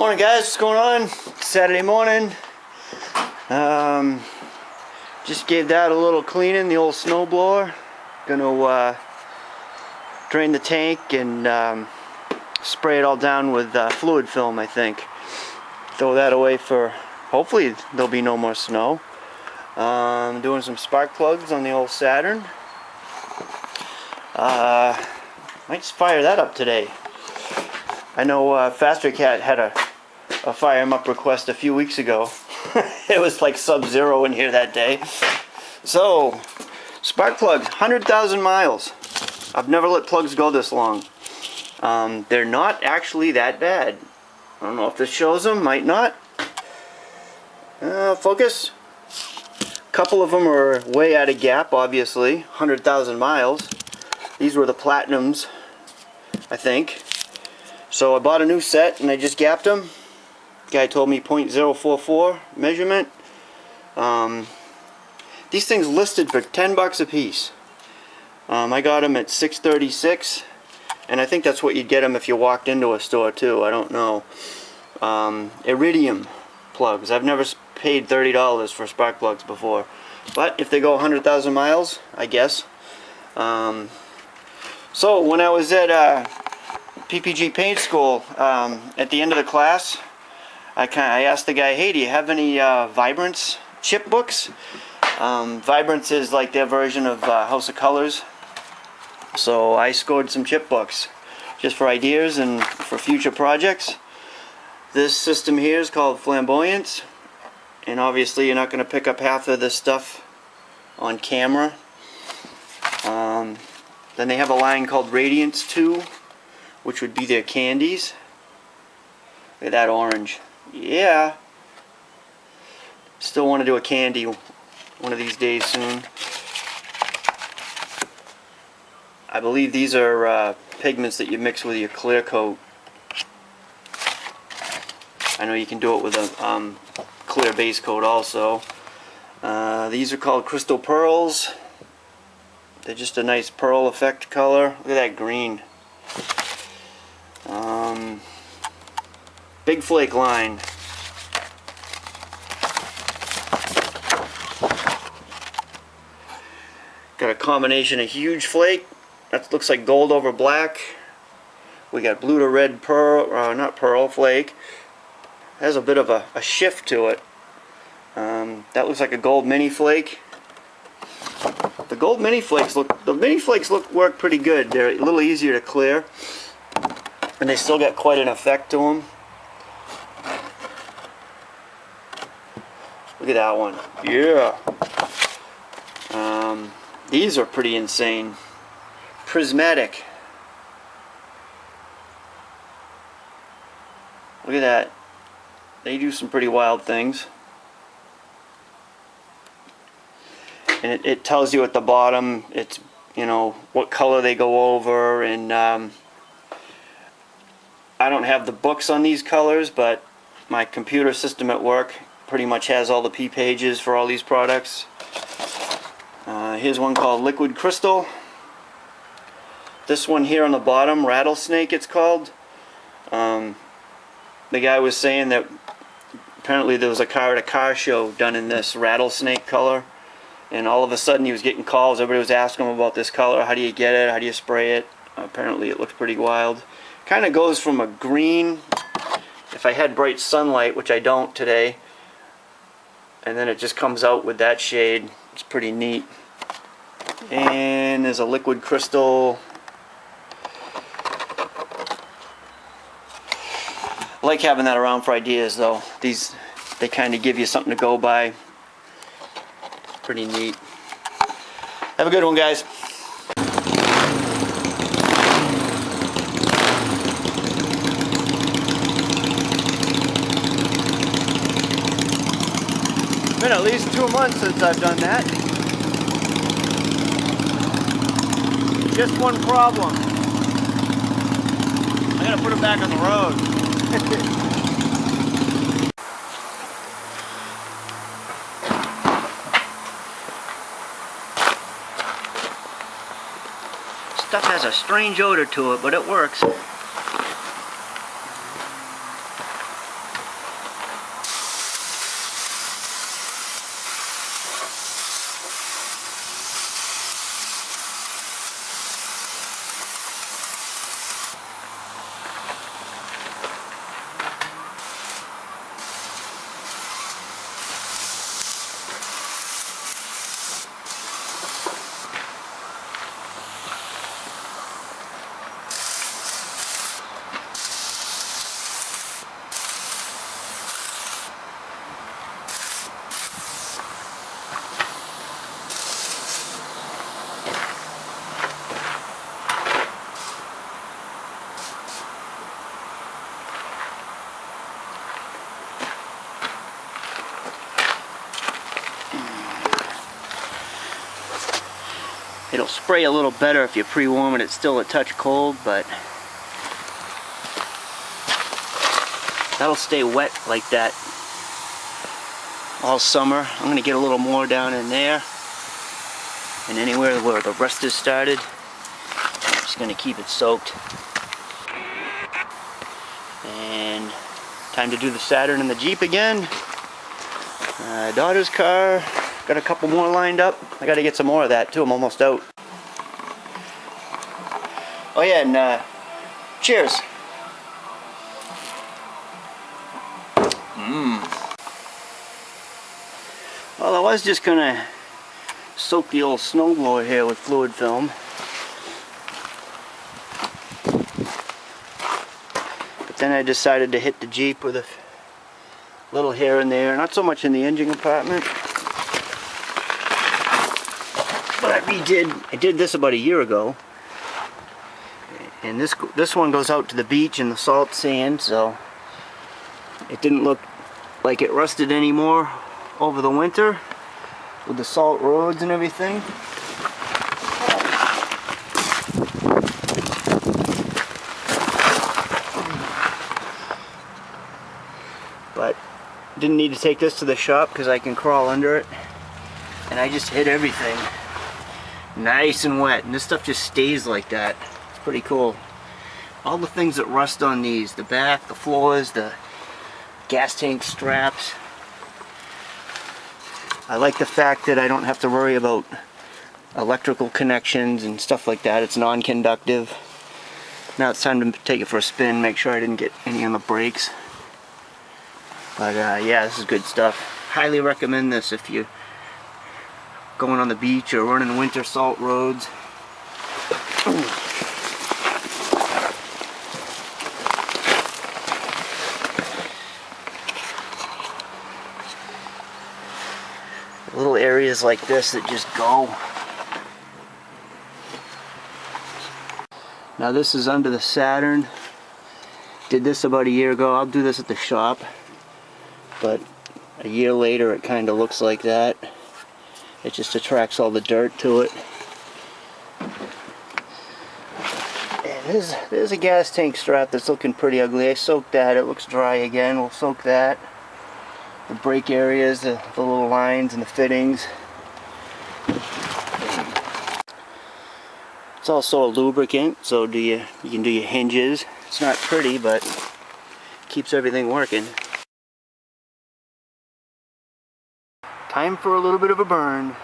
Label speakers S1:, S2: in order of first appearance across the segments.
S1: Morning guys, what's going on? Saturday morning. Just gave that a little cleaning, the old snow blower. Gonna drain the tank and spray it all down with fluid film, I think. Throw that away for, hopefully there'll be no more snow. Doing some spark plugs on the old Saturn. Might just fire that up today. I know Faster Cat had a fire 'em up request a few weeks ago. It was like sub-zero in here that day. So, spark plugs, 100,000 miles. I've never let plugs go this long. They're not actually that bad. I don't know if this shows them, might not. Focus. A couple of them are way out of gap, obviously. 100,000 miles. These were the Platinums, I think. So I bought a new set and I just gapped them. Guy told me 0.044 measurement. These things listed for 10 bucks a piece. I got them at $6.36, and I think that's what you'd get them if you walked into a store too. I don't know. Iridium plugs. I've never paid $30 for spark plugs before, but if they go 100,000 miles, I guess. So when I was at PPG paint school, at the end of the class, I asked the guy, hey, do you have any Vibrance chip books? Vibrance is like their version of House of Colors. So I scored some chip books just for ideas and for future projects. This system here is called Flamboyance, and obviously you're not going to pick up half of this stuff on camera. Then they have a line called Radiance 2, which would be their candies. Look at that orange. Yeah. Still want to do a candy one of these days soon. I believe these are pigments that you mix with your clear coat. I know you can do it with a clear base coat also. These are called Crystal Pearls. They're just a nice pearl effect color. Look at that green. Big flake line. Got a combination of huge flake. That looks like gold over black. We got blue to red pearl, not pearl, flake. Has a bit of a shift to it. That looks like a gold mini flake. The gold mini flakes work pretty good. They're a little easier to clear, and they still got quite an effect to them. Look at that one. Yeah. These are pretty insane. Prismatic. Look at that. They do some pretty wild things. And it tells you at the bottom, it's, you know, what color they go over, and I don't have the books on these colors, but my computer system at work pretty much has all the P pages for all these products. Here's one called Liquid Crystal. This one here on the bottom, Rattlesnake it's called. The guy was saying that apparently there was a car at a car show done in this rattlesnake color, and all of a sudden he was getting calls. Everybody was asking him about this color. How do you get it? How do you spray it? Apparently it looks pretty wild. Kind of goes from a green, if I had bright sunlight, which I don't today, and then it just comes out with that shade. It's pretty neat. And there's a Liquid Crystal. I like having that around for ideas though. These, they kind of give you something to go by. Pretty neat. Have a good one, guys. It's been at least 2 months since I've done that. Just one problem. I gotta put it back on the road. Stuff has a strange odor to it, but it works. It'll spray a little better if you pre-warm it. It's still a touch cold, but that'll stay wet like that all summer. I'm going to get a little more down in there and anywhere where the rust has started. I'm just going to keep it soaked. And time to do the Saturn and the Jeep again. Daughter's car, got a couple more lined up. I got to get some more of that too. I'm almost out. Oh yeah, and cheers. Well, I was just gonna soak the old snowblower here with fluid film, but then I decided to hit the Jeep with a little here and there, not so much in the engine compartment. But I did this about a year ago, and this one goes out to the beach in the salt sand, so it didn't look like it rusted anymore over the winter with the salt roads and everything. But didn't need to take this to the shop because I can crawl under it, and I just hit everything nice and wet, and this stuff just stays like that. It's pretty cool. All the things that rust on these, the back, the floors, the gas tank straps. I like the fact that I don't have to worry about electrical connections and stuff like that. It's non-conductive. Now it's time to take it for a spin, make sure I didn't get any on the brakes. But yeah, this is good stuff. Highly recommend this if you're going on the beach or running winter salt roads. Little areas like this that just go. Now this is under the Saturn. Did this about a year ago. I'll do this at the shop, but a year later it kind of looks like that. It just attracts all the dirt to it. And there's a gas tank strap that's looking pretty ugly. I soaked that. It looks dry again. We'll soak that. The brake areas, the little lines and the fittings. It's also a lubricant, so you can do your hinges. It's not pretty, but keeps everything working. Time for a little bit of a burn.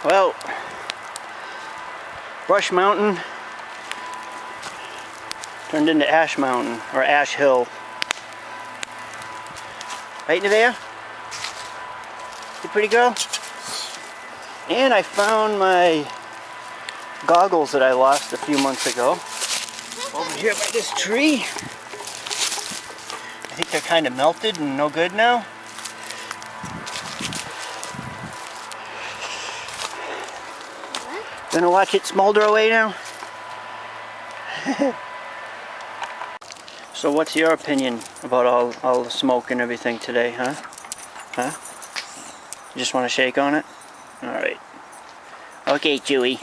S1: Well, Brush Mountain turned into Ash Mountain, or Ash Hill. Right in there? You pretty girl? And I found my goggles that I lost a few months ago over here by this tree. I think they're kind of melted and no good now. Gonna watch it smolder away now? So what's your opinion about all the smoke and everything today, huh? Huh? You just want to shake on it? Alright. Okay, Chewy.